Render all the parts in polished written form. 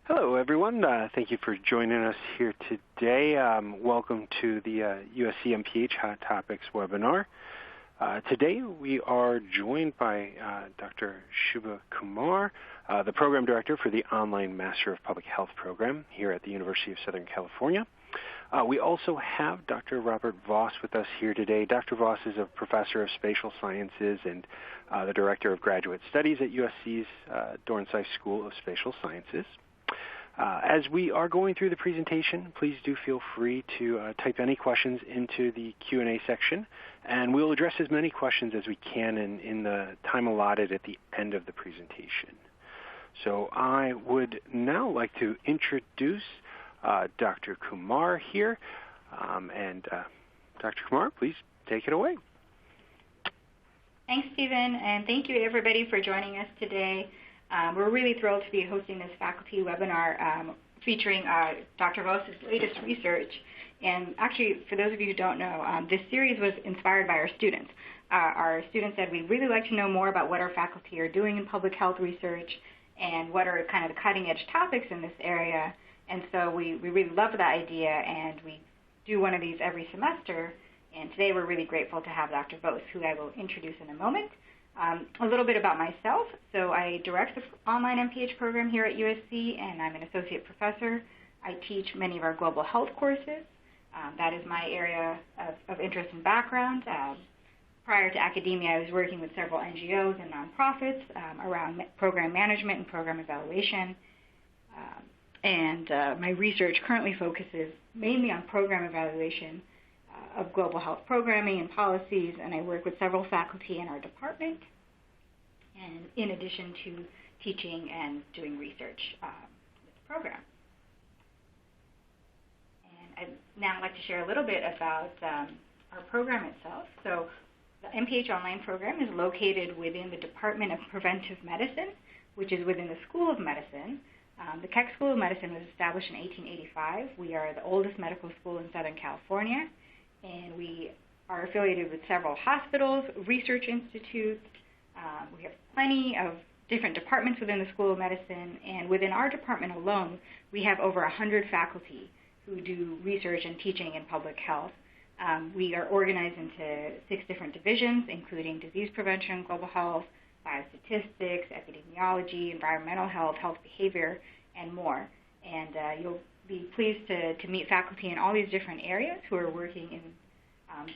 Hello, everyone. Thank you for joining us here today. Welcome to the USC MPH Hot Topics webinar. Today we are joined by Dr. Shubha Kumar, the Program Director for the Online Master of Public Health program here at the University of Southern California. We also have Dr. Robert Vose with us here today. Dr. Vose is a professor of spatial sciences and the Director of Graduate Studies at USC's Dornsife School of Spatial Sciences. As we are going through the presentation, please do feel free to type any questions into the Q&A section, and we'll address as many questions as we can in the time allotted at the end of the presentation. So I would now like to introduce Dr. Kumar here, and Dr. Kumar, please take it away. Thanks, Stephen, and thank you everybody for joining us today. We're really thrilled to be hosting this faculty webinar featuring Dr. Vose's latest research. And actually, for those of you who don't know, this series was inspired by our students. Our students said, we'd really like to know more about what our faculty are doing in public health research and what are kind of the cutting edge topics in this area. And so we really love that idea, and we do one of these every semester. And today we're really grateful to have Dr. Vose, who I will introduce in a moment. A little bit about myself. So I direct the online MPH program here at USC, and I'm an associate professor. I teach many of our global health courses. That is my area of interest and background. Prior to academia, I was working with several NGOs and nonprofits around program management and program evaluation. My research currently focuses mainly on program evaluation of global health programming and policies, and I work with several faculty in our department, and in addition to teaching and doing research with the program. And I'd now like to share a little bit about our program itself. So the MPH Online program is located within the Department of Preventive Medicine, which is within the School of Medicine. The Keck School of Medicine was established in 1885. We are the oldest medical school in Southern California, and we are affiliated with several hospitals, research institutes. We have plenty of different departments within the School of Medicine, and within our department alone, we have over 100 faculty who do research and teaching in public health. We are organized into 6 different divisions, including disease prevention, global health, biostatistics, epidemiology, environmental health, health behavior, and more. And you'll be pleased to meet faculty in all these different areas who are working in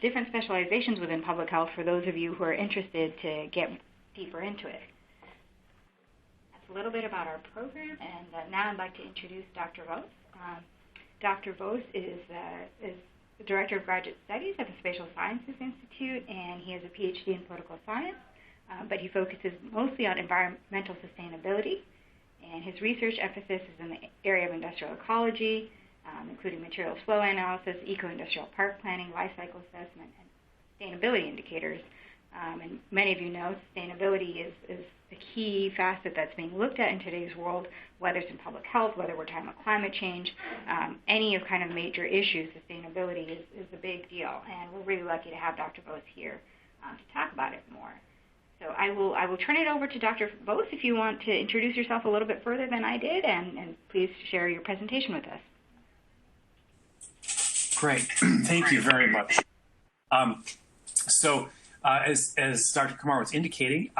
different specializations within public health for those of you who are interested to get deeper into it. That's a little bit about our program, and now I'd like to introduce Dr. Vose. Dr. Vose is the Director of Graduate Studies at the Spatial Sciences Institute, and he has a PhD in political science, but he focuses mostly on environmental sustainability. And his research emphasis is in the area of industrial ecology, including materials flow analysis, eco-industrial park planning, life cycle assessment, and sustainability indicators. And many of you know sustainability is the key facet that's being looked at in today's world, whether it's in public health, whether we're talking about climate change, any of kind of major issues, sustainability is a big deal. And we're really lucky to have Dr. Vose here to talk about it more. So I will turn it over to Dr. Vose if you want to introduce yourself a little bit further than I did, and please share your presentation with us. Great. Thank you very much. As Dr. Kumar was indicating,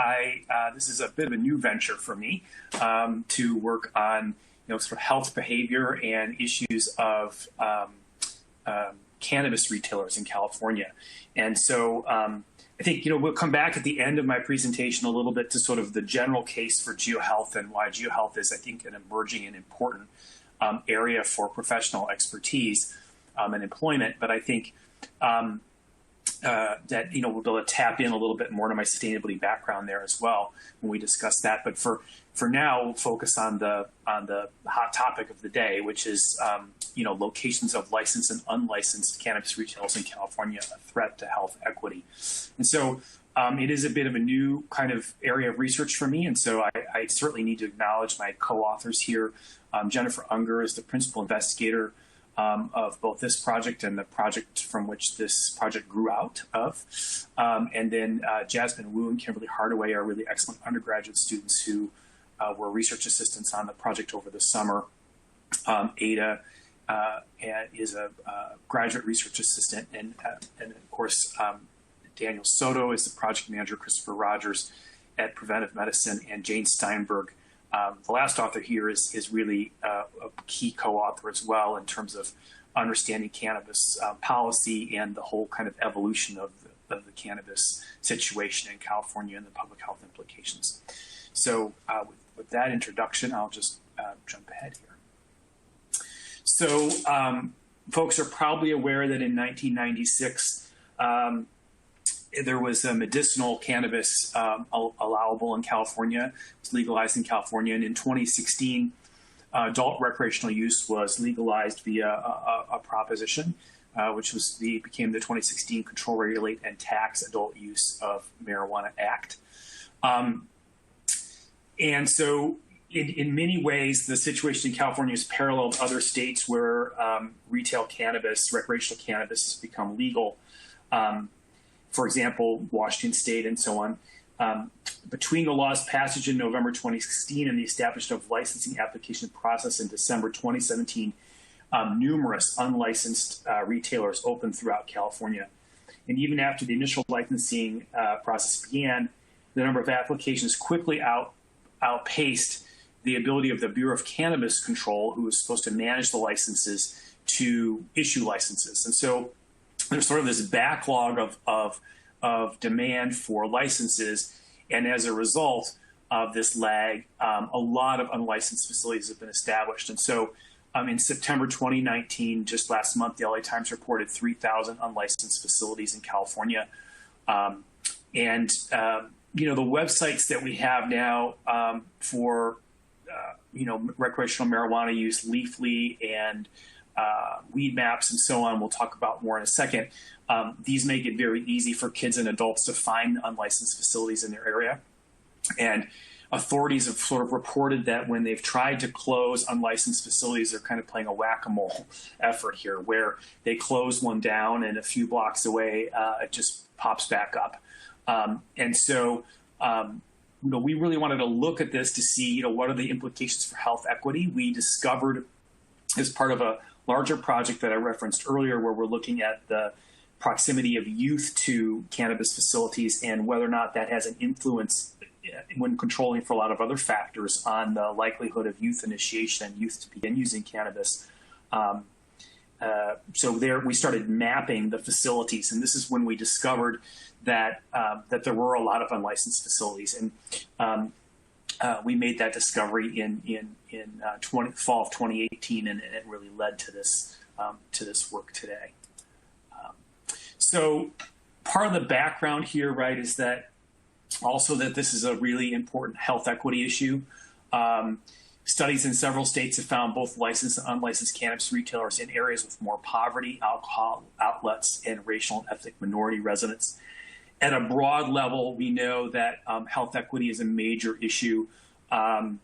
this is a bit of a new venture for me to work on sort of health behavior and issues of cannabis retailers in California. And so I think, we'll come back at the end of my presentation a little bit to sort of the general case for GeoHealth and why GeoHealth is, I think, an emerging and important area for professional expertise and employment. But I think that, we'll be able to tap in a little bit more to my sustainability background there as well when we discuss that. But for now, we'll focus on the hot topic of the day, which is, locations of licensed and unlicensed cannabis retailers in California, a threat to health equity. And so it is a bit of a new kind of area of research for me. And so I certainly need to acknowledge my co-authors here. Jennifer Unger is the principal investigator of both this project and the project from which this project grew out of. And then Jasmine Wu and Kimberly Hardaway are really excellent undergraduate students who were research assistants on the project over the summer. Ada is a graduate research assistant, and of course, Daniel Soto is the project manager, Christopher Rogers at Preventive Medicine, and Jane Steinberg. The last author here is really a key co-author as well in terms of understanding cannabis policy and the whole kind of evolution of the cannabis situation in California and the public health implications. So with that introduction, I'll just jump ahead here. So folks are probably aware that in 1996, there was a medicinal cannabis allowable in California. It was legalized in California. And in 2016, adult recreational use was legalized via a proposition, which became the 2016 Control, Regulate, and Tax Adult Use of Marijuana Act. And so in many ways, the situation in California is parallel to other states where retail cannabis, recreational cannabis has become legal. For example, Washington State and so on. Between the law's passage in November 2016 and the establishment of licensing application process in December 2017, numerous unlicensed retailers opened throughout California. And even after the initial licensing process began, the number of applications quickly outpaced the ability of the Bureau of Cannabis Control, who was supposed to manage the licenses, to issue licenses. And so there's sort of this backlog of demand for licenses, and as a result of this lag, a lot of unlicensed facilities have been established. And so in September 2019, just last month, the LA Times reported 3,000 unlicensed facilities in California. The websites that we have now for recreational marijuana use, Leafly and Weed Maps and so on, we'll talk about more in a second. These make it very easy for kids and adults to find unlicensed facilities in their area. And authorities have sort of reported that when they've tried to close unlicensed facilities, they're kind of playing a whack-a-mole effort here, where they close one down and a few blocks away, it just pops back up. We really wanted to look at this to see, what are the implications for health equity. We discovered, as part of a larger project that I referenced earlier, where we're looking at the proximity of youth to cannabis facilities and whether or not that has an influence when controlling for a lot of other factors on the likelihood of youth initiation and youth to begin using cannabis. So there we started mapping the facilities, and this is when we discovered that there were a lot of unlicensed facilities. And we made that discovery in fall of 2018, and it really led to this work today. So part of the background here, right, is that also that this is a really important health equity issue. Studies in several states have found both licensed and unlicensed cannabis retailers in areas with more poverty, alcohol outlets, and racial and ethnic minority residents. At a broad level, we know that health equity is a major issue. We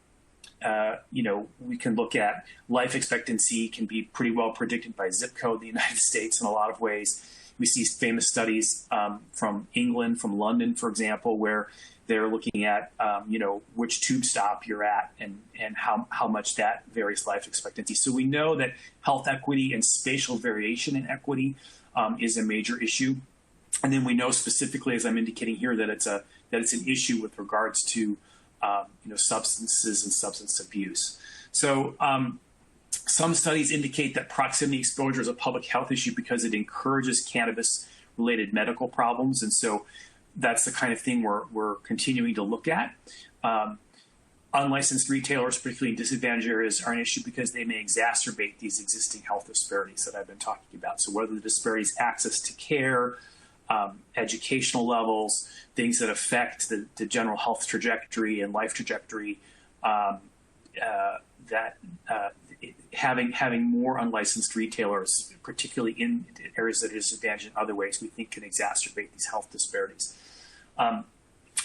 can look at life expectancy can be pretty well predicted by zip code in the United States in a lot of ways. We see famous studies from England, from London, for example, where they're looking at, which tube stop you're at and how much that varies life expectancy. So we know that health equity and spatial variation in equity is a major issue. And then we know specifically, as I'm indicating here, that it's an issue with regards to substances and substance abuse. So some studies indicate that proximity exposure is a public health issue because it encourages cannabis-related medical problems, and so that's the kind of thing we're continuing to look at. Unlicensed retailers, particularly in disadvantaged areas, are an issue because they may exacerbate these existing health disparities that I've been talking about. So whether the disparities access to care, educational levels, things that affect the general health trajectory and life trajectory, having more unlicensed retailers, particularly in areas that are disadvantaged in other ways, we think can exacerbate these health disparities.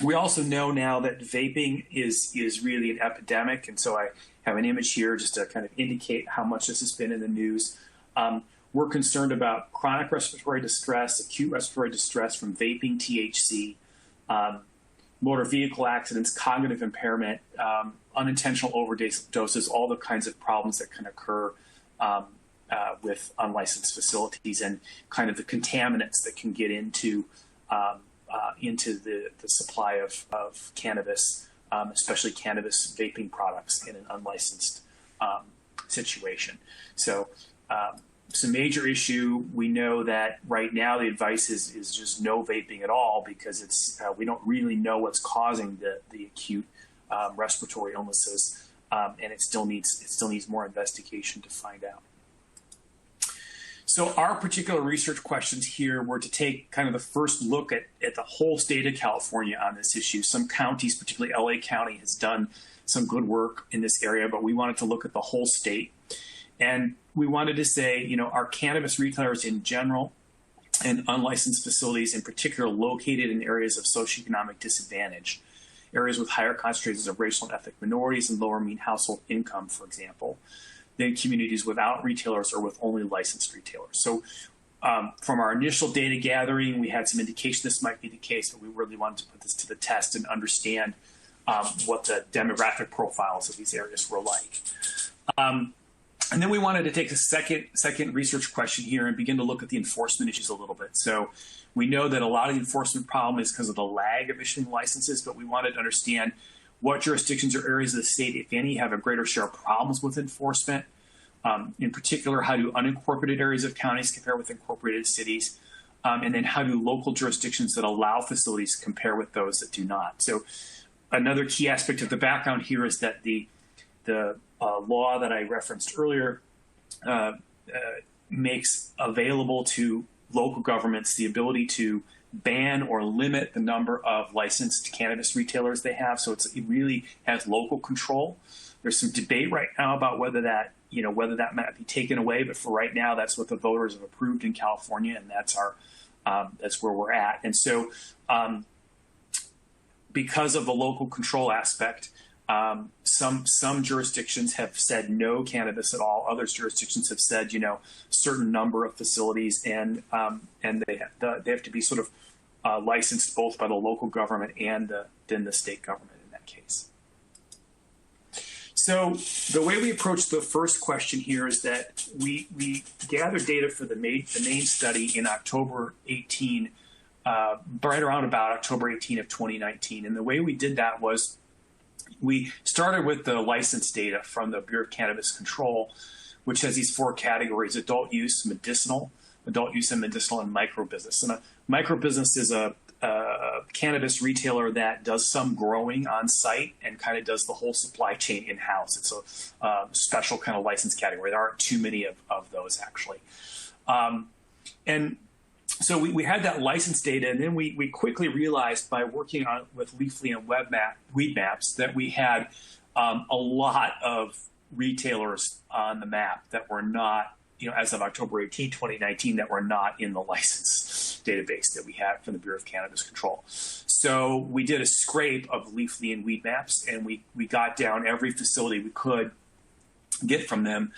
We also know now that vaping is really an epidemic, and so I have an image here just to kind of indicate how much this has been in the news. We're concerned about chronic respiratory distress, acute respiratory distress from vaping THC. motor vehicle accidents, cognitive impairment, unintentional overdoses, all the kinds of problems that can occur with unlicensed facilities, and kind of the contaminants that can get into the supply of cannabis, especially cannabis vaping products in an unlicensed situation. So it's a major issue. We know that right now the advice is just no vaping at all, because it's we don't really know what's causing the acute respiratory illnesses, and it still needs more investigation to find out. So our particular research questions here were to take kind of the first look at the whole state of California on this issue. Some counties, particularly LA County, has done some good work in this area, but we wanted to look at the whole state. And we wanted to say, you know, are cannabis retailers in general and unlicensed facilities in particular located in areas of socioeconomic disadvantage, areas with higher concentrations of racial and ethnic minorities and lower mean household income, for example, than communities without retailers or with only licensed retailers. So from our initial data gathering, we had some indication this might be the case, but we really wanted to put this to the test and understand what the demographic profiles of these areas were like. And then we wanted to take a second research question here and begin to look at the enforcement issues a little bit. So we know that a lot of the enforcement problem is because of the lag of issuing licenses, but we wanted to understand what jurisdictions or areas of the state, if any, have a greater share of problems with enforcement. In particular, how do unincorporated areas of counties compare with incorporated cities? And then how do local jurisdictions that allow facilities compare with those that do not? So another key aspect of the background here is that the law that I referenced earlier makes available to local governments the ability to ban or limit the number of licensed cannabis retailers they have. So it really has local control. There's some debate right now about whether that might be taken away, but for right now, that's what the voters have approved in California, and that's where we're at. And so, because of the local control aspect, some jurisdictions have said no cannabis at all. Other jurisdictions have said, certain number of facilities, and they have to be sort of licensed both by the local government and then the state government in that case. So the way we approach the first question here is that we gathered data for the main study in October 18, right around about October 18 of 2019. And the way we did that was we started with the license data from the Bureau of Cannabis Control, which has these four categories: adult use, and medicinal, and micro-business. And a micro-business is a cannabis retailer that does some growing on site and kind of does the whole supply chain in-house. It's a special kind of license category. There aren't too many of those, actually. And so we had that license data, and then we quickly realized by working with Leafly and Weed Maps that we had a lot of retailers on the map that were not, as of October 18, 2019, that were not in the license database that we had from the Bureau of Cannabis Control. So we did a scrape of Leafly and Weed Maps, and we got down every facility we could get from them.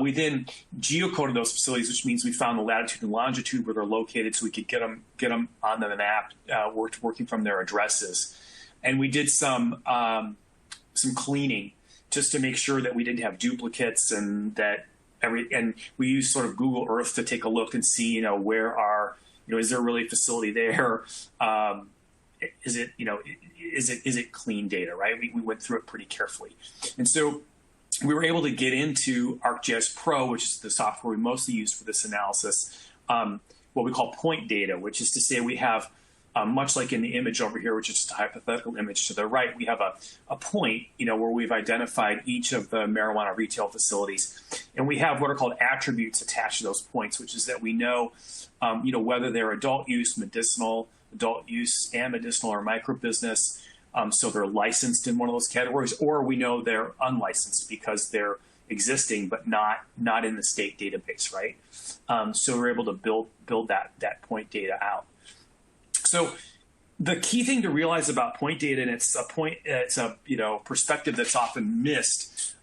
We then geocoded those facilities, which means we found the latitude and longitude where they're located, so we could get them on the map, working from their addresses. And we did some cleaning just to make sure that we didn't have duplicates, and that and we used sort of Google Earth to take a look and see, where are, is there really a facility there? Is it clean data, right? We went through it pretty carefully. And so we were able to get into ArcGIS Pro, which is the software we mostly use for this analysis, what we call point data, which is to say we have, much like in the image over here, which is just a hypothetical image to the right, we have a point, where we've identified each of the marijuana retail facilities. And we have what are called attributes attached to those points, which is that we know, whether they're adult use, adult use and medicinal or micro business. So they're licensed in one of those categories, or we know they're unlicensed because they're existing but not in the state database, right? So we're able to build that point data out. So the key thing to realize about point data, and it's a perspective that's often missed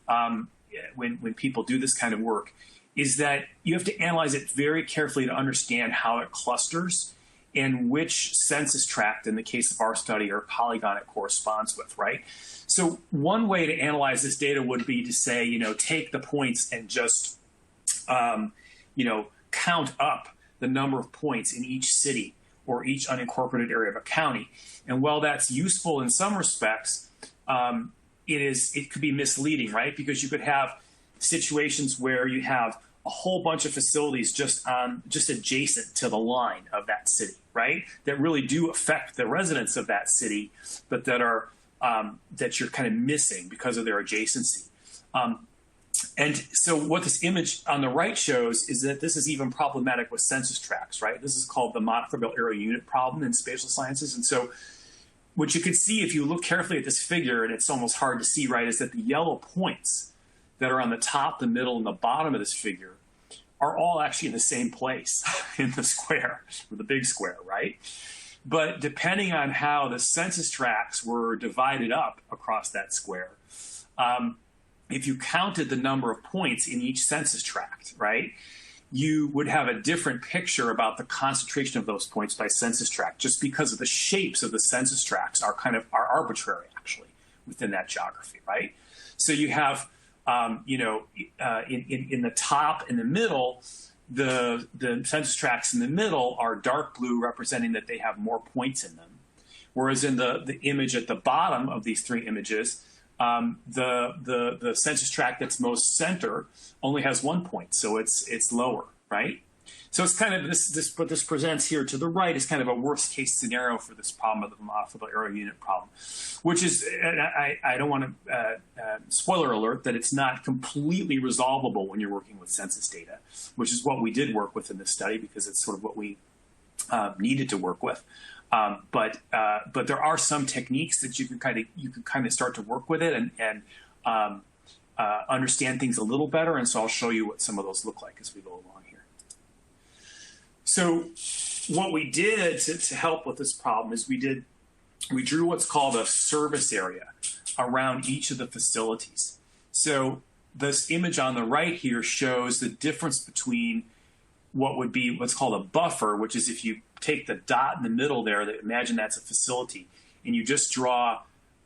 when people do this kind of work, is that you have to analyze it very carefully to understand how it clusters and which census tract, in the case of our study, or polygon it corresponds with, right? So one way to analyze this data would be to say, take the points and just, count up the number of points in each city or each unincorporated area of a county. And while that's useful in some respects, it could be misleading, right? Because you could have situations where you have a whole bunch of facilities just adjacent to the line of that city, right? That really do affect the residents of that city, but that are that you're kind of missing because of their adjacency. And so what this image on the right shows is that this is even problematic with census tracts, right? This is called the modifiable area unit problem in spatial sciences. And so what you can see if you look carefully at this figure, and it's almost hard to see, right, is that the yellow points that are on the top, the middle, and the bottom of this figure are all actually in the same place in the square, or the big square, right? But depending on how the census tracts were divided up across that square, if you counted the number of points in each census tract, right, you would have a different picture about the concentration of those points by census tract, just because of the shapes of the census tracts are arbitrary, actually, within that geography, right? So you have, in the top, in the middle, the census tracts in the middle are dark blue, representing that they have more points in them. Whereas in the image at the bottom of these three images, the census tract that's most center only has 1 point, so it's lower, right? So it's kind of what this presents here to the right is kind of a worst case scenario for this problem of the modifiable area unit problem, which is, I don't want to, spoiler alert, that it's not completely resolvable when you're working with census data, which is what we did work with in this study because it's sort of what we needed to work with. But there are some techniques that you can kind of start to work with it and understand things a little better. And so I'll show you what some of those look like as we go along here. So what we did to help with this problem is we drew what's called a service area around each of the facilities. So this image on the right here shows the difference between what would be what's called a buffer, which is if you take the dot in the middle there, imagine that's a facility, and you just draw,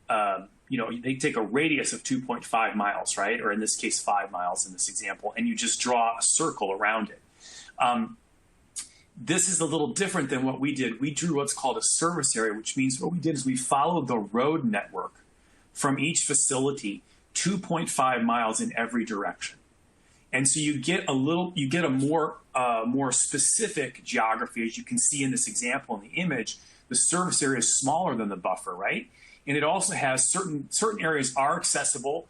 they take a radius of 2.5 miles, right? Or in this case, 5 miles in this example, and you just draw a circle around it. This is a little different than what we did. We drew what's called a service area, which means what we did is we followed the road network from each facility 2.5 miles in every direction. And so you get a more specific geography, as you can see in this example in the image. The service area is smaller than the buffer, right? And it also has certain areas are accessible,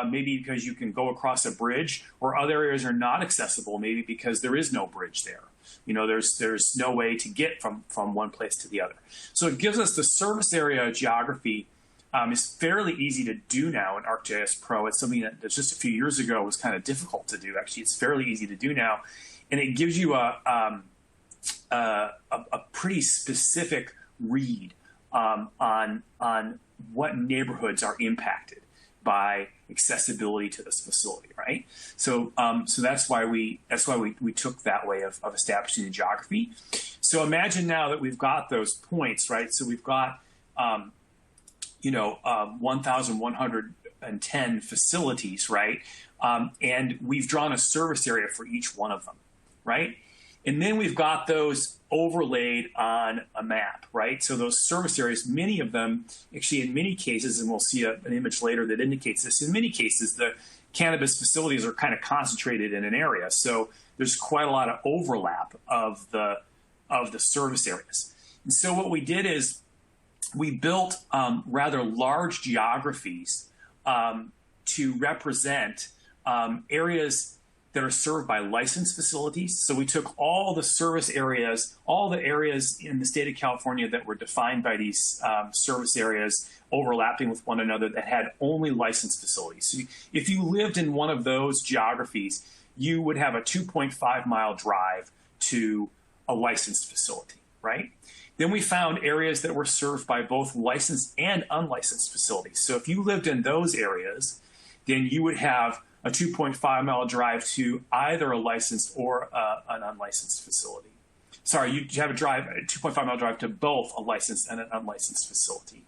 maybe because you can go across a bridge, or other areas are not accessible, maybe because there is no bridge there. There's no way to get from one place to the other. So it gives us the service area geography. It's fairly easy to do now in ArcGIS Pro. It's something that just a few years ago was kind of difficult to do. Actually, it's fairly easy to do now, and it gives you a pretty specific read on what neighborhoods are impacted by accessibility to this facility, right? So that's why we took that way of establishing the geography. So imagine now that we've got those points, right? So we've got 1,110 facilities, right? And we've drawn a service area for each one of them, right? And then we've got those overlaid on a map, right? So those service areas, many of them, actually in many cases, and we'll see an image later that indicates this, in many cases, the cannabis facilities are kind of concentrated in an area. So there's quite a lot of overlap of the service areas. And so what we did is we built rather large geographies to represent areas that are served by licensed facilities. So we took all the service areas, all the areas in the state of California that were defined by these service areas overlapping with one another that had only licensed facilities. So if you lived in one of those geographies, you would have a 2.5 mile drive to a licensed facility, right? Then we found areas that were served by both licensed and unlicensed facilities. So if you lived in those areas, then you would have a 2.5 mile drive to either a licensed or an unlicensed facility. sorry, you have a 2.5 mile drive to both a licensed and an unlicensed facility.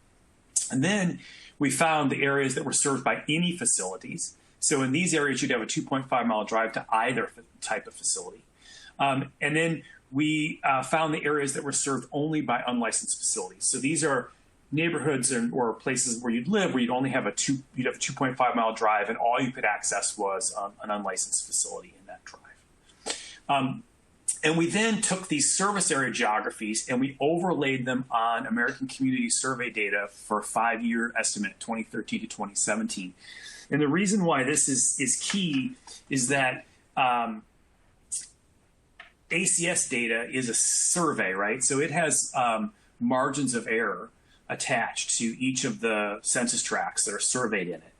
And then we found the areas that were served by any facilities. So in these areas, you'd have a 2.5 mile drive to either type of facility. And then we found the areas that were served only by unlicensed facilities. So these are neighborhoods or places where you'd live, where you'd only have a 2.5 mile drive, and all you could access was an unlicensed facility in that drive. And we then took these service area geographies and we overlaid them on American Community Survey data for a 5-year estimate, 2013 to 2017. And the reason why this is key is that ACS data is a survey, right? So it has margins of error attached to each of the census tracts that are surveyed in it.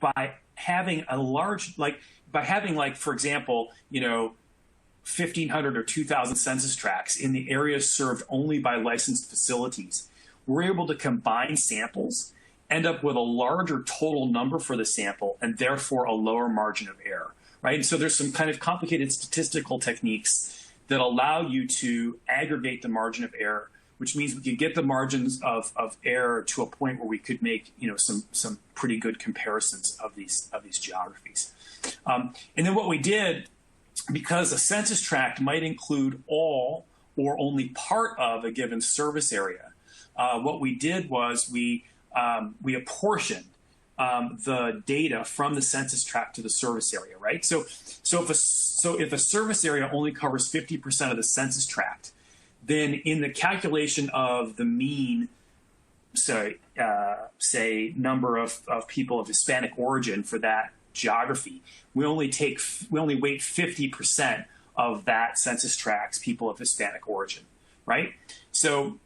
By having a large, for example, 1,500 or 2,000 census tracts in the areas served only by licensed facilities, we're able to combine samples, end up with a larger total number for the sample, and therefore a lower margin of error, right? And so there's some kind of complicated statistical techniques that allow you to aggregate the margin of error, which means we could get the margins of error to a point where we could make some pretty good comparisons of these geographies. And then what we did, because a census tract might include all or only part of a given service area, what we did was we apportioned the data from the census tract to the service area, right? So if a service area only covers 50% of the census tract, then in the calculation of the mean, say number of people of Hispanic origin for that geography, we only weight 50% of that census tract's people of Hispanic origin, right? So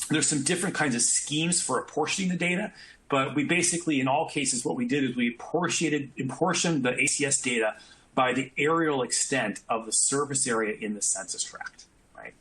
there's some different kinds of schemes for apportioning the data, but we basically, in all cases, what we did is we apportioned the ACS data by the areal extent of the service area in the census tract, right?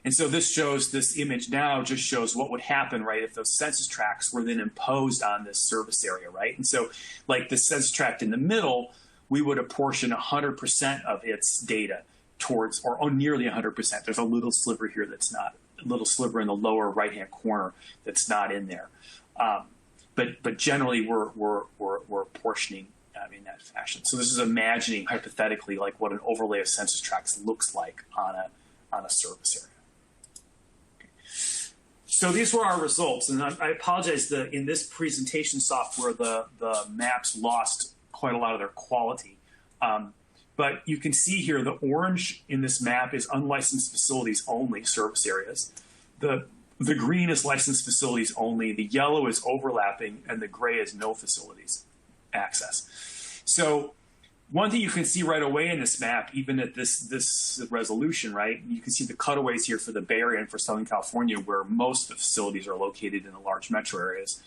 And so this image now just shows what would happen, right, if those census tracts were then imposed on this service area, right? And so, like the census tract in the middle, we would apportion 100% of its data towards, or nearly 100%. There's a little sliver here that's not, a little sliver in the lower right-hand corner that's not in there. But generally, we're apportioning in that fashion. So this is imagining hypothetically like what an overlay of census tracts looks like on a service area. So these were our results, and I apologize. In this presentation software, the maps lost quite a lot of their quality. But you can see here the orange in this map is unlicensed facilities only service areas. The green is licensed facilities only. The yellow is overlapping, and the gray is no facilities access. So one thing you can see right away in this map, even at this resolution, right, you can see the cutaways here for the Bay Area and for Southern California, where most of the facilities are located in the large metro areas.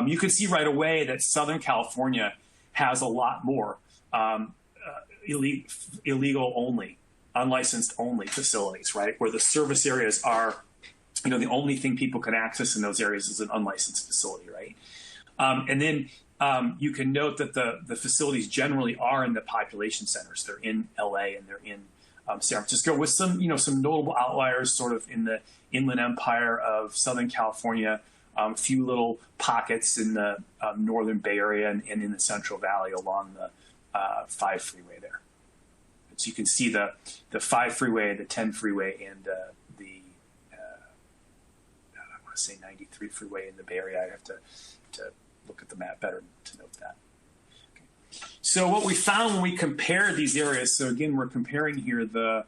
You can see right away that Southern California has a lot more illegal only, unlicensed only facilities, right, where the service areas are, the only thing people can access in those areas is an unlicensed facility, right? And then you can note that the facilities generally are in the population centers. They're in LA and they're in San Francisco, with some notable outliers sort of in the Inland Empire of Southern California, a few little pockets in the Northern Bay Area and in the Central Valley along the 5 freeway there. So you can see the 5 freeway, the 10 freeway, and the I want to say 93 freeway in the Bay Area. I have to look at the map better to note that. Okay. So what we found when we compared these areas, so again, we're comparing here the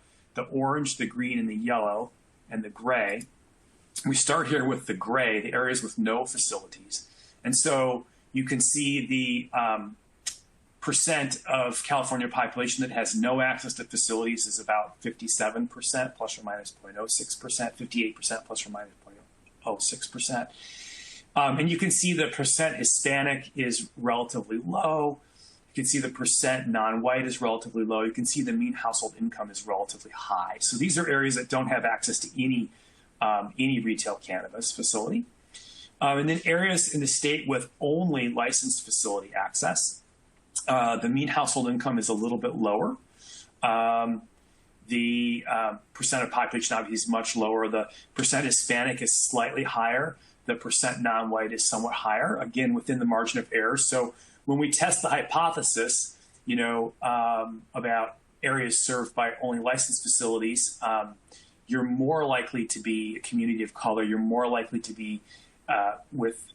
orange, the green, and the yellow, and the gray. We start here with the gray, the areas with no facilities. And so you can see the percent of California population that has no access to facilities is about 57%, plus or minus 0.06%, 58%, plus or minus 0.06%. And you can see the percent Hispanic is relatively low. You can see the percent non-white is relatively low. You can see the mean household income is relatively high. So these are areas that don't have access to any retail cannabis facility. And then areas in the state with only licensed facility access. the mean household income is a little bit lower. The percent of population obviously is much lower. The percent Hispanic is slightly higher. The percent non-white is somewhat higher, again, within the margin of error. So when we test the hypothesis, about areas served by only licensed facilities, you're more likely to be a community of color. You're more likely to be with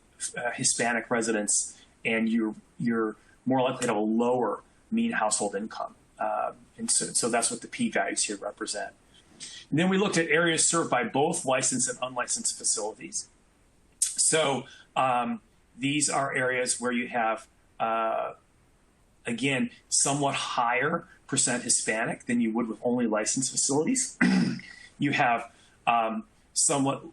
Hispanic residents, and you're more likely to have a lower mean household income. And so that's what the p-values here represent. And then we looked at areas served by both licensed and unlicensed facilities. So these are areas where you have, again, somewhat higher percent Hispanic than you would with only licensed facilities. You have somewhat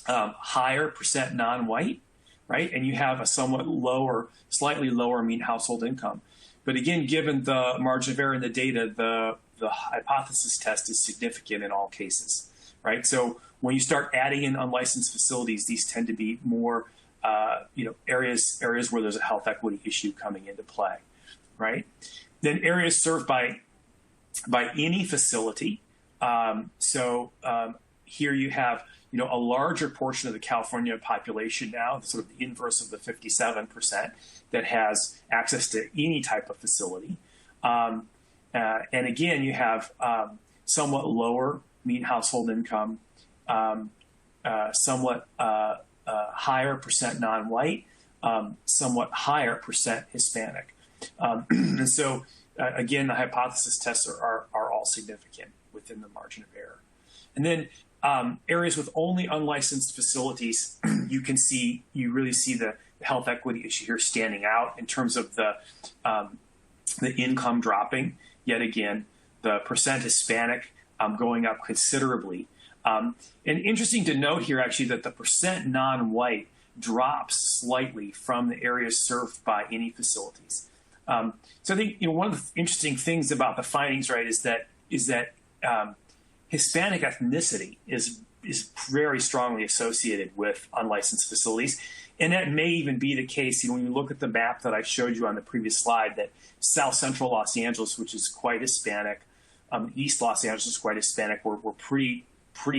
higher percent non-white, right? And you have a somewhat lower, slightly lower mean household income. But again, given the margin of error in the data, the hypothesis test is significant in all cases, right? So when you start adding in unlicensed facilities, these tend to be more, areas where there's a health equity issue coming into play, right? Then areas served by any facility. Here you have, a larger portion of the California population now, sort of the inverse of the 57%, that has access to any type of facility. And again, you have somewhat lower mean household income, somewhat higher percent non-white, somewhat higher percent Hispanic. And so, again, the hypothesis tests are all significant within the margin of error. And then areas with only unlicensed facilities, you really see the health equity issue here standing out in terms of the income dropping. Yet again, the percent Hispanic going up considerably. And interesting to note here, actually, that the percent non-white drops slightly from the areas served by any facilities. So I think one of the interesting things about the findings, right, is that Hispanic ethnicity is very strongly associated with unlicensed facilities. And that may even be the case, when you look at the map that I showed you on the previous slide, that South Central Los Angeles, which is quite Hispanic, East Los Angeles is quite Hispanic, we're pretty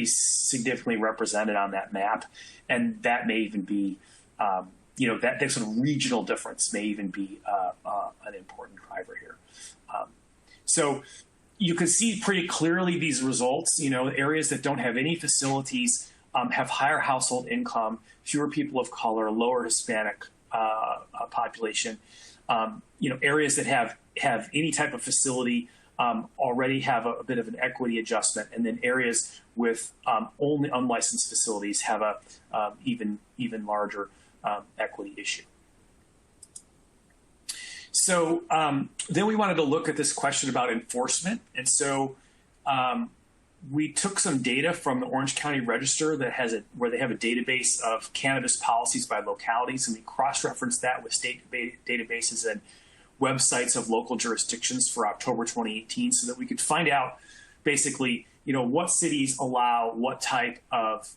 significantly represented on that map. And that may even be, that sort of regional difference may even be an important driver here. So you can see pretty clearly these results. Areas that don't have any facilities have higher household income, fewer people of color, lower Hispanic population. Areas that have any type of facility already have a bit of an equity adjustment, and then areas with only unlicensed facilities have a even larger equity issue. So then we wanted to look at this question about enforcement. And so we took some data from the Orange County Register where they have a database of cannabis policies by localities, and we cross-referenced that with state databases and websites of local jurisdictions for October 2018 so that we could find out basically, what cities allow what type of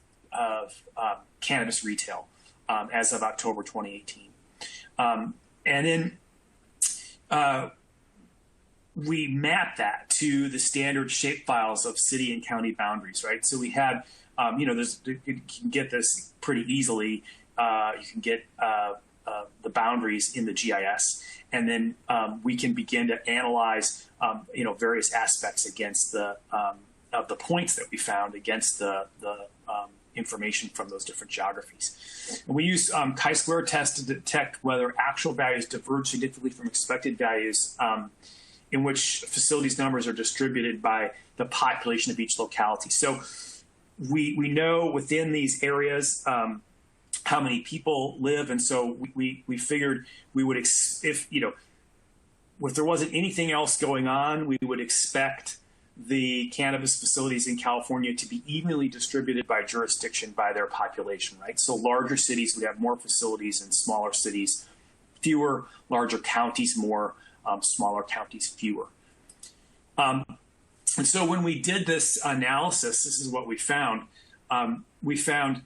cannabis retail as of October 2018. And then we mapped that to the standard shapefiles of city and county boundaries, right? So we had, you can get this pretty easily. You can get the boundaries in the GIS, and then we can begin to analyze, various aspects against the points that we found against the information from those different geographies. And we use chi-square tests to detect whether actual values diverge significantly from expected values in which facilities numbers are distributed by the population of each locality. So we know within these areas how many people live, and so we figured we would, if there wasn't anything else going on, we would expect the cannabis facilities in California to be evenly distributed by jurisdiction by their population, right? So larger cities would have more facilities, and smaller cities fewer, larger counties more, smaller counties fewer. And so when we did this analysis, this is what we found. We found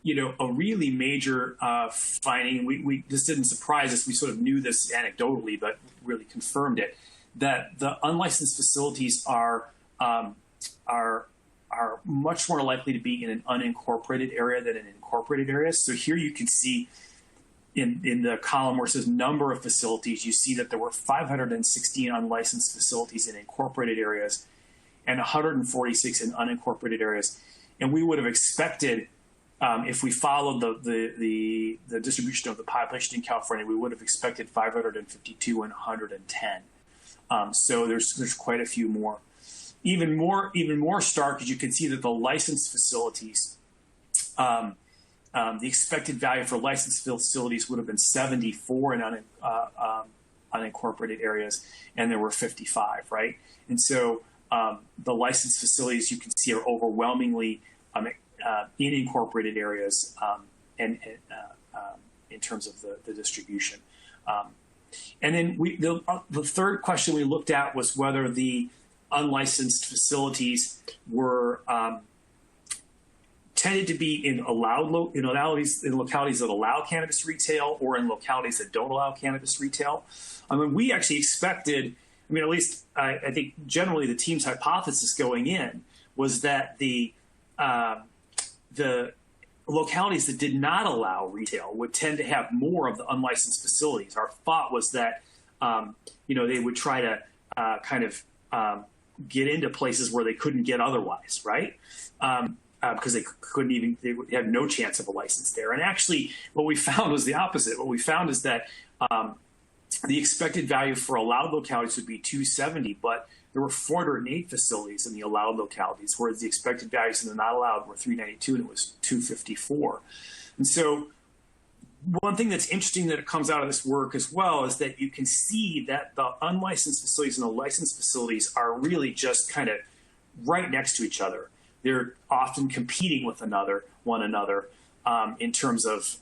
a really major finding. This didn't surprise us. We sort of knew this anecdotally, but really confirmed it, that the unlicensed facilities are much more likely to be in an unincorporated area than in incorporated areas. So here you can see in the column where it says number of facilities, you see that there were 516 unlicensed facilities in incorporated areas and 146 in unincorporated areas. And we would have expected, if we followed the distribution of the population in California, we would have expected 552 and 110. So there's quite a few more. Even more stark, as you can see that the licensed facilities, the expected value for licensed facilities would have been 74 in unincorporated areas, and there were 55, right? And so the licensed facilities, you can see, are overwhelmingly in incorporated areas, and in terms of the distribution. And then the third question we looked at was whether the unlicensed facilities were tended to be in localities that allow cannabis retail or in localities that don't allow cannabis retail. I mean, we actually expected, at least I think generally the team's hypothesis going in was that the localities that did not allow retail would tend to have more of the unlicensed facilities. Our thought was that, they would try to get into places where they couldn't get otherwise, right? Because they would have no chance of a license there. And actually, what we found was the opposite. What we found is that the expected value for allowed localities would be 270, but there were 408 facilities in the allowed localities, whereas the expected values in the not allowed were 392, and it was 254. And so one thing that's interesting that comes out of this work as well is that you can see that the unlicensed facilities and the licensed facilities are really just kind of right next to each other. They're often competing with one another in terms of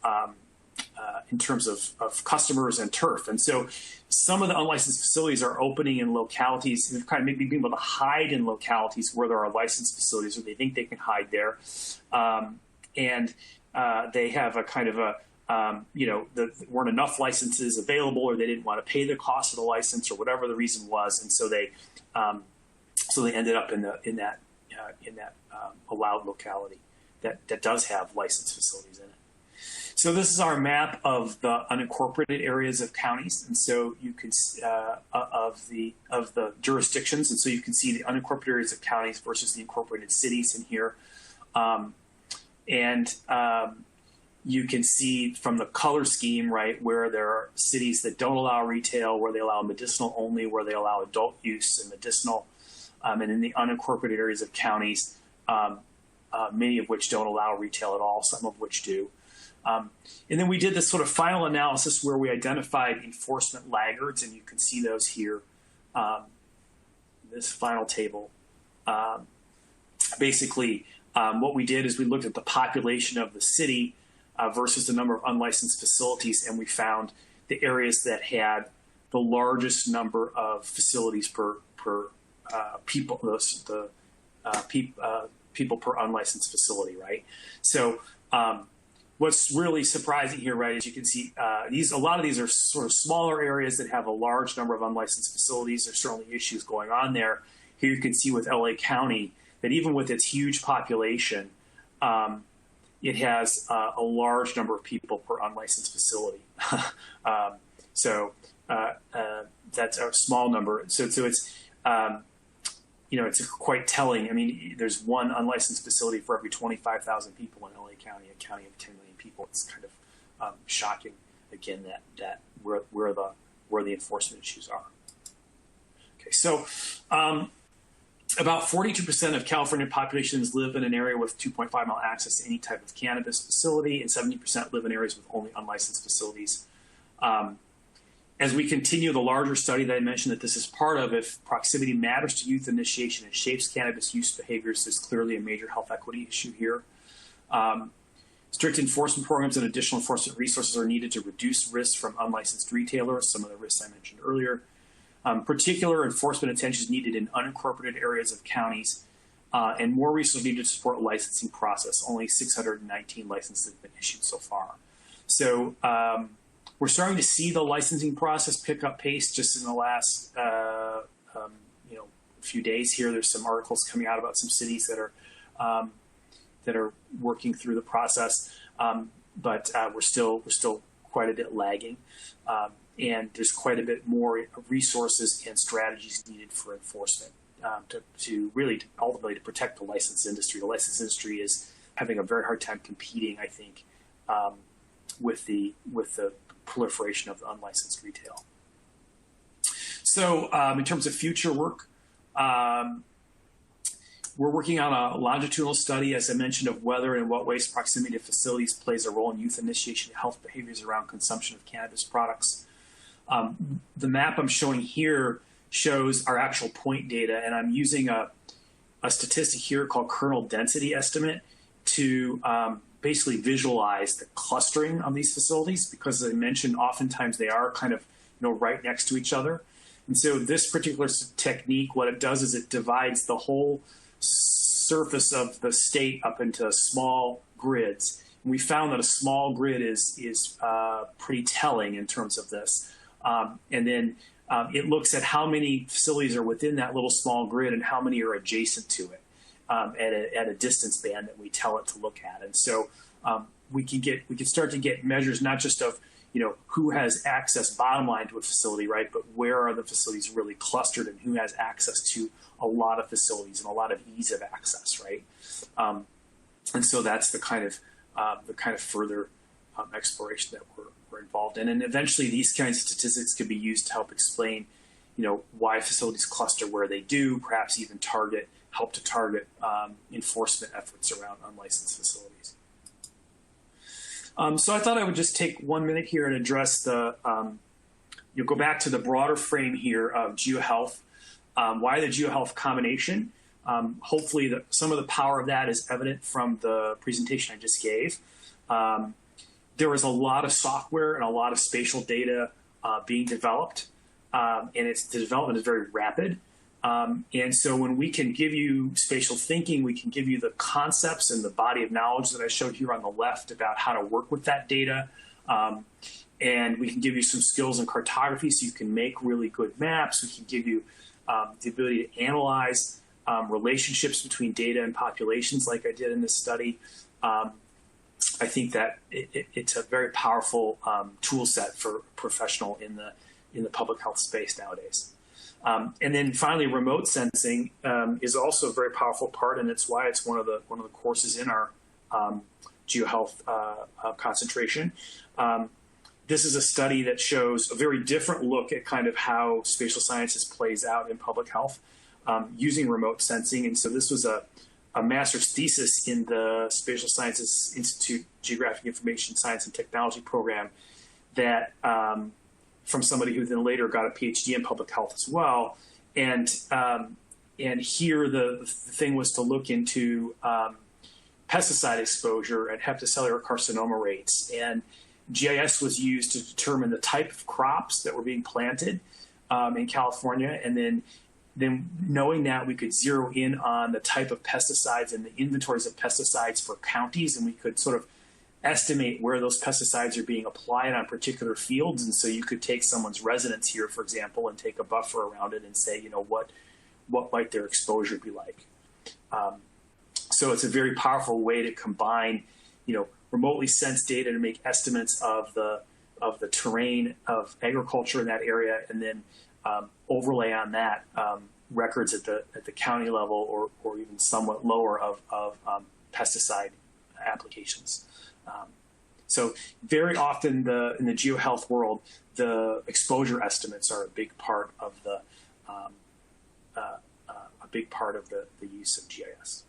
customers and turf. And so some of the unlicensed facilities are opening in localities, and kind of maybe being able to hide in localities where there are licensed facilities, or they think they can hide there. And they have a kind of there weren't enough licenses available, or they didn't want to pay the cost of the license, or whatever the reason was. And so they ended up in that allowed locality that does have licensed facilities in it. So this is our map of the unincorporated areas of counties, and so you can of the jurisdictions, and so you can see the unincorporated areas of counties versus the incorporated cities in here, you can see from the color scheme, right, where there are cities that don't allow retail, where they allow medicinal only, where they allow adult use and medicinal, and in the unincorporated areas of counties, many of which don't allow retail at all, some of which do. And then we did this sort of final analysis where we identified enforcement laggards, and you can see those here, this final table. Basically, what we did is we looked at the population of the city versus the number of unlicensed facilities, and we found the areas that had the largest number of facilities per people, people per unlicensed facility, right? So what's really surprising here, right, is you can see a lot of these are sort of smaller areas that have a large number of unlicensed facilities. There's certainly issues going on there. Here you can see with LA County that even with its huge population, it has a large number of people per unlicensed facility. So that's a small number. So it's it's quite telling. I mean, there's one unlicensed facility for every 25,000 people in LA County, a county of 10 million people. It's kind of shocking, again, that where the enforcement issues are. Okay, so about 42% of California populations live in an area with 2.5 mile access to any type of cannabis facility, and 70% live in areas with only unlicensed facilities. As we continue the larger study that I mentioned that this is part of, if proximity matters to youth initiation and shapes cannabis use behaviors, is clearly a major health equity issue here. Strict enforcement programs and additional enforcement resources are needed to reduce risks from unlicensed retailers, some of the risks I mentioned earlier. Particular enforcement attention is needed in unincorporated areas of counties and more resources needed to support a licensing process. Only 619 licenses have been issued so far. So we're starting to see the licensing process pick up pace just in the last few days here. There's some articles coming out about some cities that are working through the process, but we're still quite a bit lagging, and there's quite a bit more resources and strategies needed for enforcement to really ultimately to protect the license industry. The license industry is having a very hard time competing, I think, with the proliferation of unlicensed retail. So in terms of future work, we're working on a longitudinal study, as I mentioned, of whether and in what ways proximity to facilities plays a role in youth initiation of health behaviors around consumption of cannabis products. The map I'm showing here shows our actual point data, and I'm using a statistic here called kernel density estimate to basically visualize the clustering of these facilities, because as I mentioned, oftentimes they are kind of right next to each other. And so this particular technique, what it does is it divides the whole surface of the state up into small grids. And we found that a small grid is pretty telling in terms of this. And then it looks at how many facilities are within that little small grid and how many are adjacent to it at a distance band that we tell it to look at. And so we can start to get measures not just of who has access bottom line to a facility, right? But where are the facilities really clustered and who has access to a lot of facilities and a lot of ease of access, right? And so that's the kind of further exploration that we're involved in. And eventually these kinds of statistics could be used to help explain, why facilities cluster where they do, perhaps even help to target enforcement efforts around unlicensed facilities. So I thought I would just take 1 minute here and address go back to the broader frame here of GeoHealth. Why the GeoHealth combination? Hopefully some of the power of that is evident from the presentation I just gave. There is a lot of software and a lot of spatial data being developed, and the development is very rapid. And so when we can give you spatial thinking, we can give you the concepts and the body of knowledge that I showed here on the left about how to work with that data. And we can give you some skills in cartography so you can make really good maps. We can give you the ability to analyze relationships between data and populations like I did in this study. I think that it's a very powerful tool set for a professional in the public health space nowadays. And then finally, remote sensing is also a very powerful part, and it's why it's one of the courses in our GeoHealth concentration. This is a study that shows a very different look at kind of how spatial sciences plays out in public health using remote sensing. And so this was a master's thesis in the Spatial Sciences Institute Geographic Information Science and Technology program that from somebody who then later got a PhD in public health as well. And here the thing was to look into pesticide exposure and hepatocellular carcinoma rates. And GIS was used to determine the type of crops that were being planted in California. And then knowing that, we could zero in on the type of pesticides and the inventories of pesticides for counties, and we could sort of estimate where those pesticides are being applied on particular fields. And so you could take someone's residence here, for example, and take a buffer around it and say, what might their exposure be like? So it's a very powerful way to combine, remotely sensed data to make estimates of the terrain of agriculture in that area, and then overlay on that records at the county level or even somewhat lower of pesticide applications. So very often in the GeoHealth world, the exposure estimates are a big part of the use of GIS.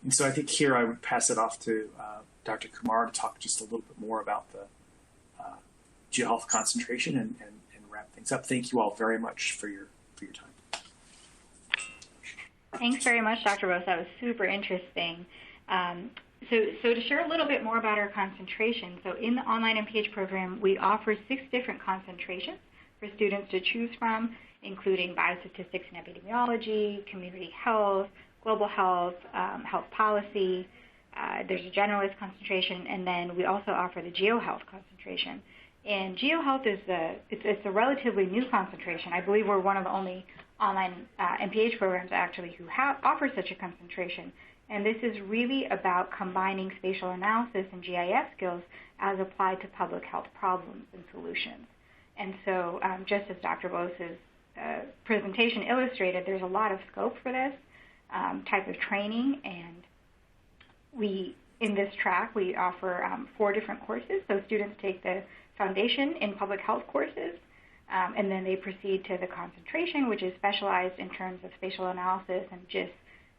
And so I think here I would pass it off to Dr. Kumar to talk just a little bit more about the GeoHealth concentration and wrap things up. Thank you all very much for your time. Thanks very much, Dr. Bose. That was super interesting. So to share a little bit more about our concentration, so in the online MPH program, we offer 6 different concentrations for students to choose from, including biostatistics and epidemiology, community health, global health, health policy. There's a generalist concentration, and then we also offer the GeoHealth concentration. And GeoHealth it's a relatively new concentration. I believe we're one of the only online MPH programs actually who offer such a concentration. And this is really about combining spatial analysis and GIS skills as applied to public health problems and solutions. And so just as Dr. Bose's presentation illustrated, there's a lot of scope for this type of training. And in this track, we offer 4 different courses. So students take the Foundation in Public Health courses, and then they proceed to the concentration, which is specialized in terms of spatial analysis and GIS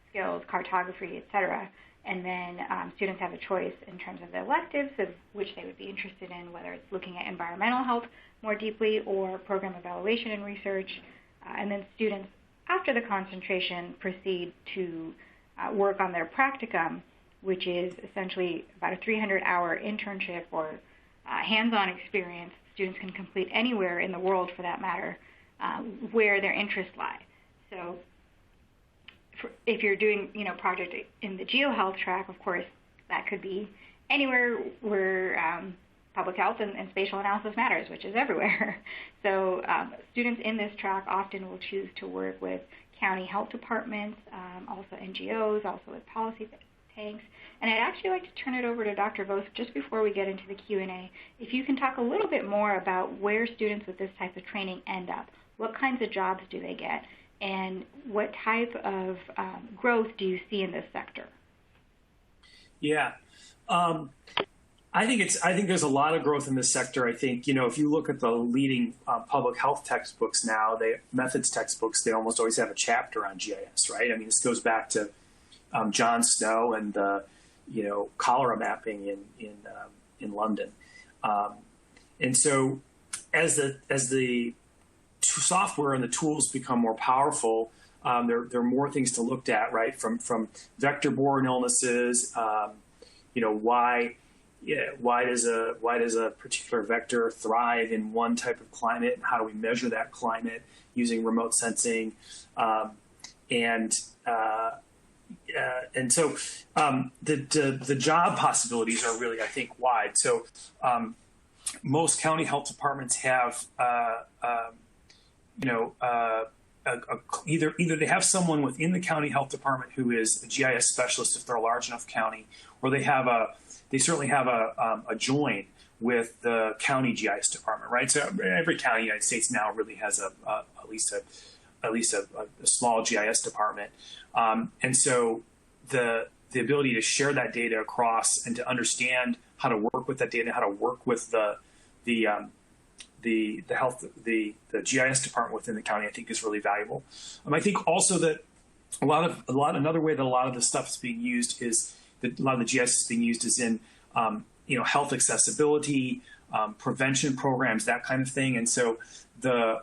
skills, cartography, et cetera. And then students have a choice in terms of the electives of which they would be interested in, whether it's looking at environmental health more deeply or program evaluation and research. And then students, after the concentration, proceed to work on their practicum, which is essentially about a 300-hour internship or hands-on experience students can complete anywhere in the world, for that matter, where their interests lie. So if you're doing, project in the GeoHealth track, of course, that could be anywhere where public health and spatial analysis matters, which is everywhere. So students in this track often will choose to work with county health departments, also NGOs, also with policy tanks. And I'd actually like to turn it over to Dr. Vose just before we get into the Q&A. If you can talk a little bit more about where students with this type of training end up. What kinds of jobs do they get? And what type of growth do you see in this sector? Yeah. I think there's a lot of growth in this sector. I think, if you look at the leading public health textbooks now, methods textbooks, they almost always have a chapter on GIS, right? I mean, this goes back to John Snow and cholera mapping in London. And so as the software and the tools become more powerful, there are more things to look at, right? From vector-borne illnesses, why does a particular vector thrive in one type of climate, and how do we measure that climate using remote sensing, and so the job possibilities are really, I think, wide. So most county health departments have either they have someone within the county health department who is a GIS specialist if they're a large enough county, or they certainly have a join with the county GIS department, right? So every county in the United States now really has at least a small GIS department, and so the ability to share that data across and to understand how to work with that data, how to work with the GIS department within the county, I think is really valuable. I think also that another way that a lot of the stuff is being used is that a lot of the GIS is being used is in health accessibility, prevention programs, that kind of thing. And so the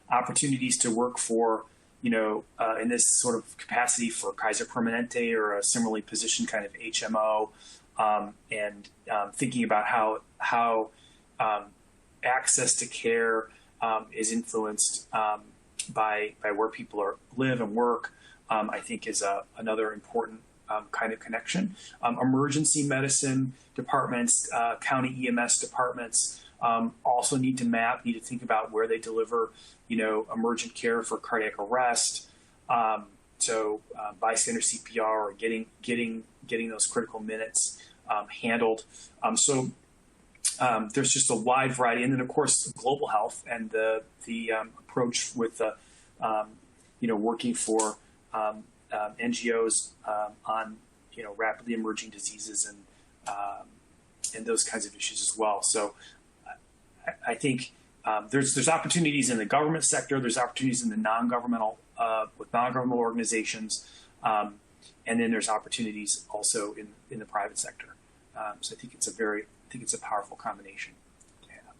opportunities to work for in this sort of capacity for Kaiser Permanente or a similarly positioned kind of HMO, and thinking about how access to care is influenced by where people live and work, I think is another important kind of connection. Emergency medicine departments, county EMS departments also need to think about where they deliver, emergent care for cardiac arrest. So bystander CPR or getting those critical minutes handled. So there's just a wide variety, and then of course global health and the approach with working for NGOs on rapidly emerging diseases and those kinds of issues as well. So I think there's opportunities in the government sector. There's opportunities in the non-governmental with non-governmental organizations, and then there's opportunities also in the private sector. So I think it's a powerful combination to have.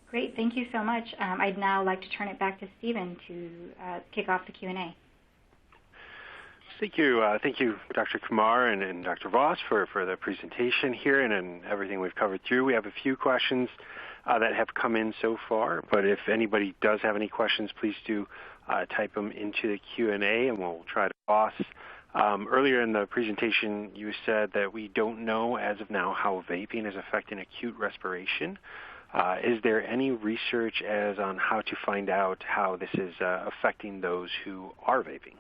Great, thank you so much. I'd now like to turn it back to Stephen to kick off the Q&A. Thank you, Dr. Kumar and Dr. Vose for the presentation here and everything we've covered through. We have a few questions that have come in so far. But if anybody does have any questions, please do type them into the Q&A, and we'll try to boss. Earlier in the presentation, you said that we don't know as of now how vaping is affecting acute respiration. Is there any research as on how to find out how this is affecting those who are vaping?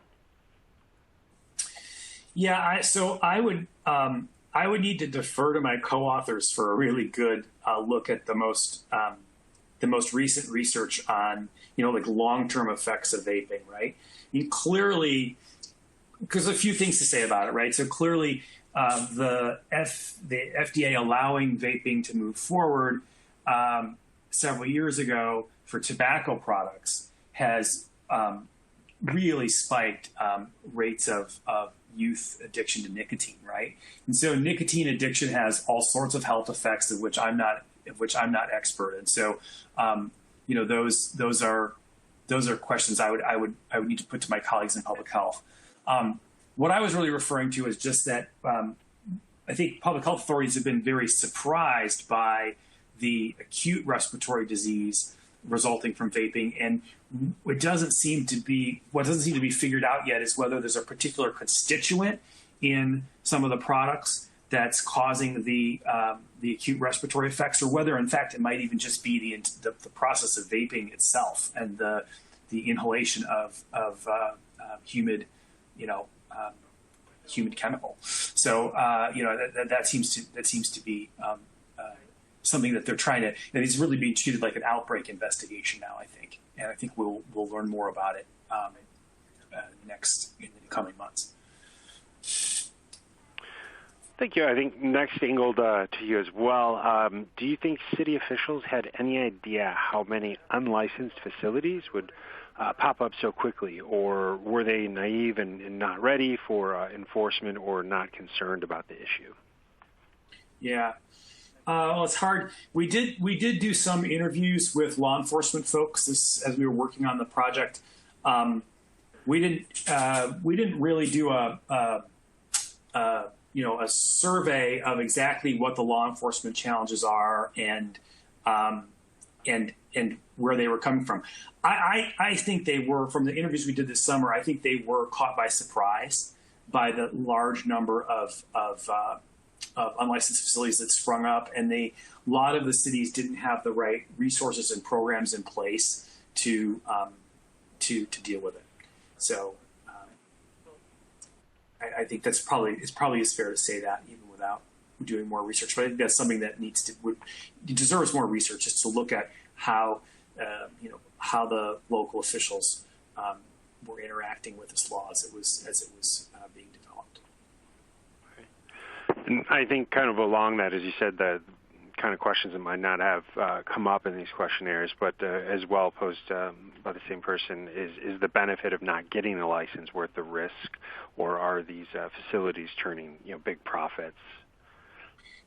Yeah, so I would need to defer to my co-authors for a really good look at the most recent research on like long-term effects of vaping, right? Clearly, because a few things to say about it, right? So clearly, the FDA allowing vaping to move forward several years ago for tobacco products has really spiked rates of youth addiction to nicotine, right? And so nicotine addiction has all sorts of health effects of which I'm not expert. And so those are questions I would need to put to my colleagues in public health. What I was really referring to is just that I think public health authorities have been very surprised by the acute respiratory disease resulting from vaping, and what doesn't seem to be figured out yet is whether there's a particular constituent in some of the products that's causing the acute respiratory effects, or whether in fact it might even just be the process of vaping itself and the inhalation of humid chemical. So that seems to be something that they're trying to. It's really being treated like an outbreak investigation now, I think, and I think we'll learn more about it in the coming months. Thank you. I think next angled to you as well. Do you think city officials had any idea how many unlicensed facilities would pop up so quickly, or were they naive and not ready for enforcement, or not concerned about the issue? Yeah. Well, it's hard. We did do some interviews with law enforcement folks as we were working on the project. We didn't really do a survey of exactly what the law enforcement challenges are and where they were coming from. I think they were, from the interviews we did this summer, I think they were caught by surprise by the large number of unlicensed facilities that sprung up, and a lot of the cities didn't have the right resources and programs in place to deal with it. So I think it's probably is fair to say that, even without doing more research. But I think that's something that deserves more research, just to look at how the local officials were interacting with this law as it was being developed. And I think kind of along that, as you said, the kind of questions that might not have come up in these questionnaires, but as well posed by the same person, is the benefit of not getting a license worth the risk, or are these facilities turning big profits?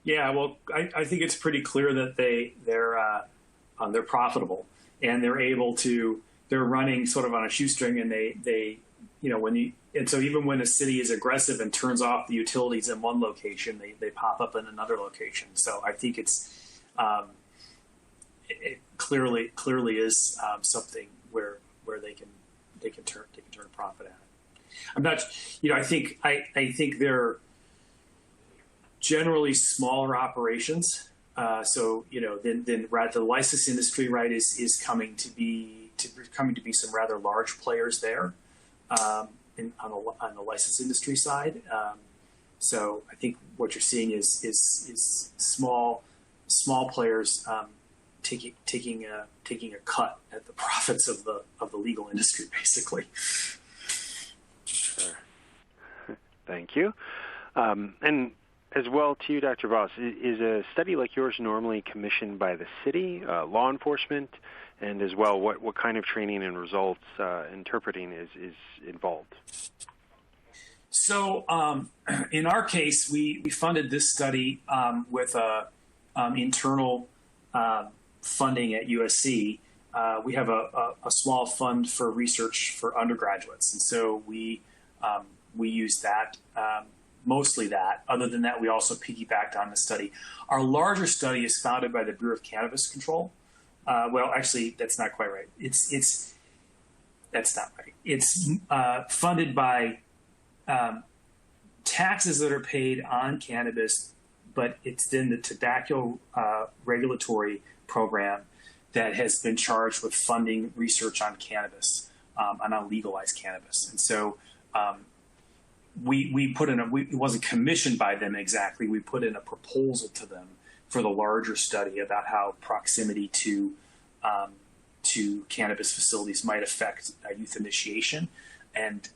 Yeah, well, I think it's pretty clear that they're profitable, and they're running sort of on a shoestring, and and so even when a city is aggressive and turns off the utilities in one location, they pop up in another location. So I think it clearly is something where they can turn a profit at it. I'm not, I think they're generally smaller operations. So then the license industry, right, is coming to be some rather large players there. On the license industry side, so I think what you're seeing is small players taking a cut at the profits of the legal industry, basically. Sure. Thank you, and as well to you, Dr. Vose. Is a study like yours normally commissioned by the city, law enforcement? And as well, what kind of training and results interpreting is involved? So in our case, we funded this study with internal funding at USC. We have a small fund for research for undergraduates, and so we use that mostly that. Other than that, we also piggybacked on the study. Our larger study is founded by the Bureau of Cannabis Control. Well, actually, that's not quite right. That's not right. It's funded by taxes that are paid on cannabis, but it's in the tobacco regulatory program that has been charged with funding research on cannabis, and on legalized cannabis. And so we put in it wasn't commissioned by them exactly. We put in a proposal to them for the larger study about how proximity to cannabis facilities might affect youth initiation and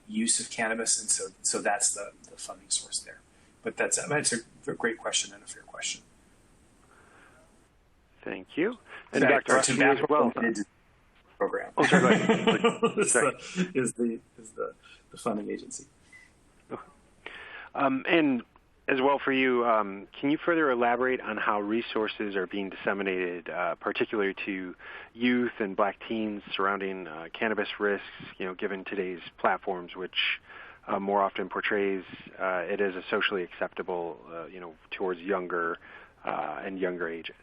use of cannabis. And so that's the funding source there. But that's a great question and a fair question. Thank you. And Dr. Ross, you as well. Program. Oh, sorry, go ahead. Sorry. is the funding agency. And as well for you, can you further elaborate on how resources are being disseminated, particularly to youth and Black teens surrounding cannabis risks, given today's platforms, which more often portrays it as a socially acceptable, towards younger and younger ages?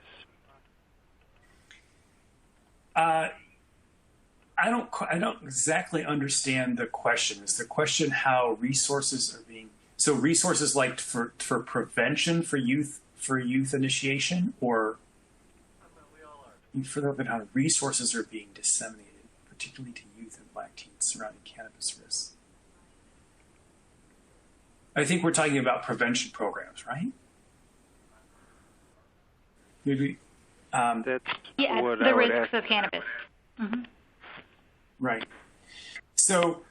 I don't exactly understand the question. Is the question how resources are being resources like for prevention for youth initiation, or further up in how resources are being disseminated, particularly to youth and Black teens surrounding cannabis risks? I think we're talking about prevention programs, right? Maybe that's what the I would risks ask. of cannabis. Mm-hmm. Right. So,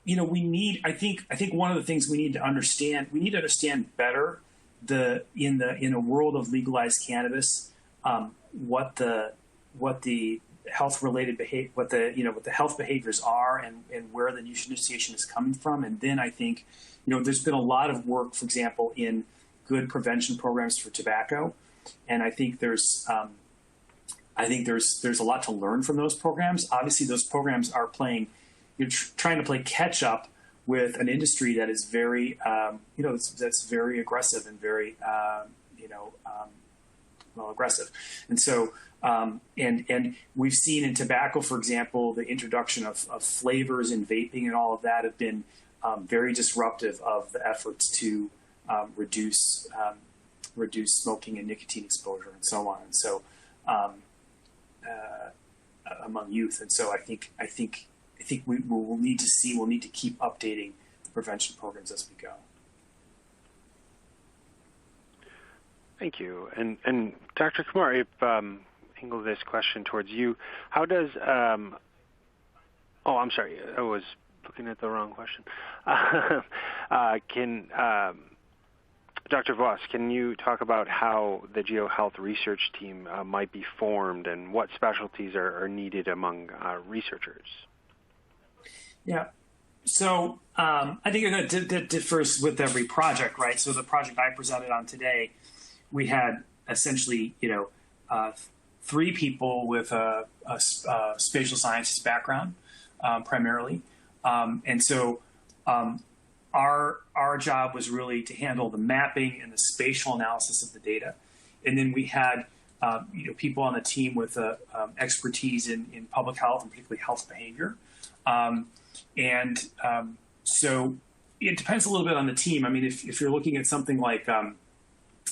we need. I think one of the things we need to understand better in a world of legalized cannabis, what the health related behavior, what the health behaviors are, and where the youth initiation is coming from. And then I think, there's been a lot of work, for example, in good prevention programs for tobacco, and I think there's a lot to learn from those programs. Obviously, those programs are playing, trying to play catch up with an industry that is very, that's very aggressive and very, aggressive. And so, and we've seen in tobacco, for example, the introduction of flavors in vaping and all of that have been very disruptive of the efforts to reduce smoking and nicotine exposure and so on. And so, among youth, and so I think we'll need to keep updating the prevention programs as we go. Thank you, and Dr. Kumar, if angle this question towards you, how does I'm sorry, I was looking at the wrong question. Dr. Vose, can you talk about how the GeoHealth research team might be formed and what specialties are needed among researchers? Yeah. So I think that differs with every project, right? So the project I presented on today, we had essentially, 3 people with a spatial sciences background, primarily. And so our job was really to handle the mapping and the spatial analysis of the data. And then we had people on the team with expertise in public health and particularly health behavior. So it depends a little bit on the team. I mean, if you're looking at something like,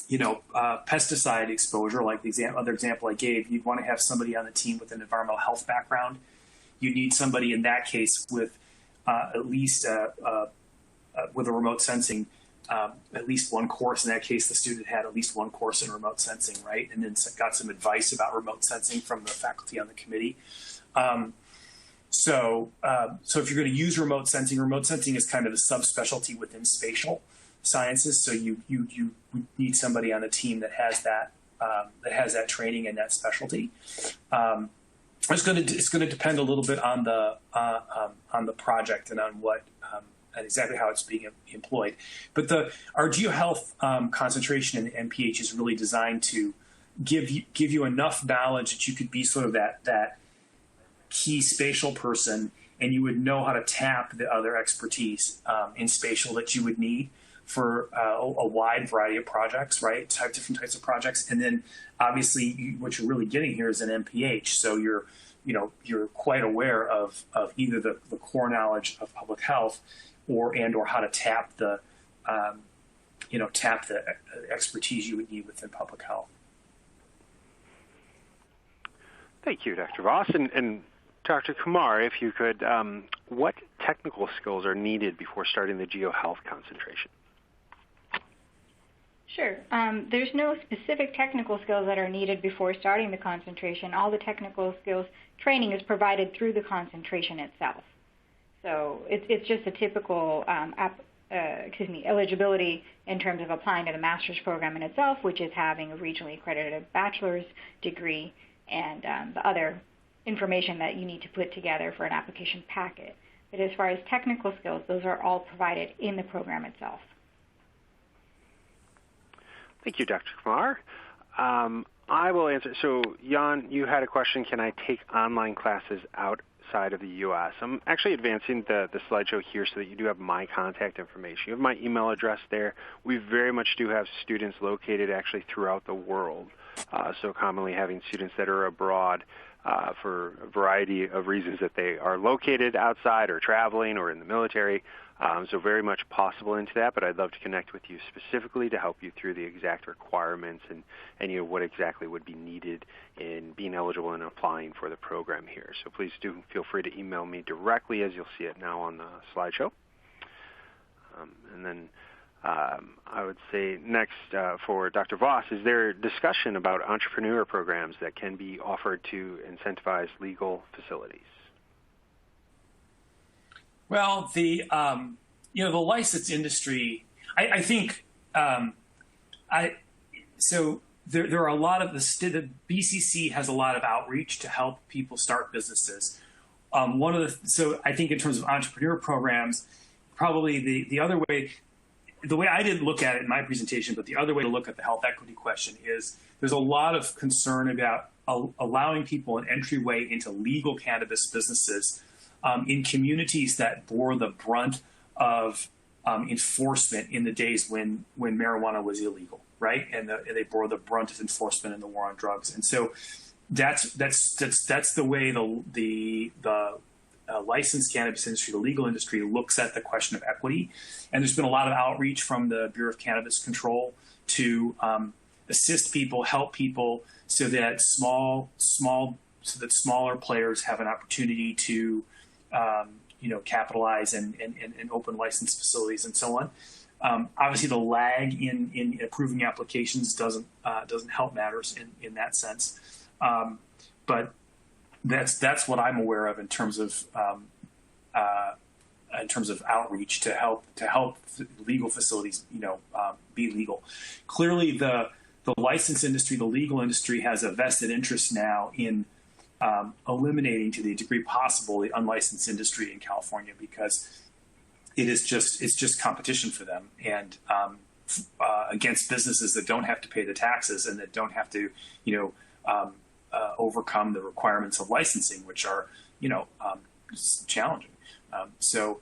pesticide exposure, like the other example I gave, you'd want to have somebody on the team with an environmental health background. You need somebody in that case with at least with a remote sensing, at least one course. In that case, the student had at least one course in remote sensing, right? And then got some advice about remote sensing from the faculty on the committee. So if you're going to use remote sensing is kind of a subspecialty within spatial sciences. So you need somebody on the team that has that training and that specialty. It's going to depend a little bit on the project and on what and exactly how it's being employed. But our GeoHealth concentration in MPH is really designed to give you enough knowledge that you could be sort of that key spatial person and you would know how to tap the other expertise in spatial that you would need for a wide variety of projects, right? Different types of projects. And then obviously what you're really getting here is an MPH. So you're quite aware of either the core knowledge of public health or how to tap the expertise you would need within public health. Thank you, Dr. Vose. And Dr. Kumar, if you could, what technical skills are needed before starting the GeoHealth concentration? Sure. There's no specific technical skills that are needed before starting the concentration. All the technical skills training is provided through the concentration itself. So it's just a typical eligibility in terms of applying to the master's program in itself, which is having a regionally accredited bachelor's degree and the other information that you need to put together for an application packet. But as far as technical skills, those are all provided in the program itself. Thank you, Dr. Kumar. I will answer. So, Jan, you had a question, can I take online classes outside of the U.S.? I'm actually advancing the slideshow here so that you do have my contact information. You have my email address there. We very much do have students located actually throughout the world, so commonly having students that are abroad for a variety of reasons that they are located outside or traveling or in the military. So very much possible into that, but I'd love to connect with you specifically to help you through the exact requirements and what exactly would be needed in being eligible and applying for the program here. So please do feel free to email me directly, as you'll see it now on the slideshow. And then I would say next for Dr. Vose, is there discussion about entrepreneur programs that can be offered to incentivize legal facilities? Well, the license industry, I think, so there are a lot of the BCC has a lot of outreach to help people start businesses. So I think in terms of entrepreneur programs, probably the other way, the way I didn't look at it in my presentation, but the other way to look at the health equity question is there's a lot of concern about allowing people an entryway into legal cannabis businesses in communities that bore the brunt of enforcement in the days when marijuana was illegal, right? And they bore the brunt of enforcement in the war on drugs. And so that's the way the licensed cannabis industry, the legal industry, looks at the question of equity. And there's been a lot of outreach from the Bureau of Cannabis Control to assist people, help people, so that smaller players have an opportunity to capitalize and open licensed facilities and so on. Obviously, the lag in approving applications doesn't help matters in that sense. But that's what I'm aware of in terms of outreach to help legal facilities be legal. Clearly, the license industry, the legal industry, has a vested interest now in eliminating, to the degree possible, the unlicensed industry in California, because it's just competition for them, and against businesses that don't have to pay the taxes and that don't have to overcome the requirements of licensing, which are challenging. So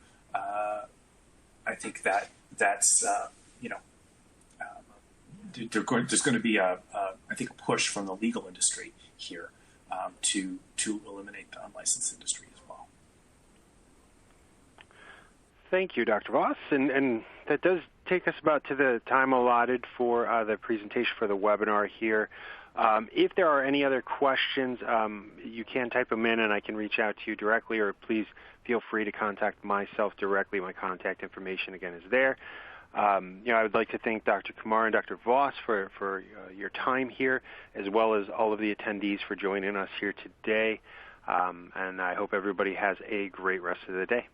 I think that's there's going to be I think a push from the legal industry here to eliminate the unlicensed industry as well. Thank you, Dr. Vose. And that does take us about to the time allotted for the presentation for the webinar here. If there are any other questions, you can type them in and I can reach out to you directly, or please feel free to contact myself directly. My contact information, again, is there. I would like to thank Dr. Kumar and Dr. Vose for your time here, as well as all of the attendees for joining us here today. And I hope everybody has a great rest of the day.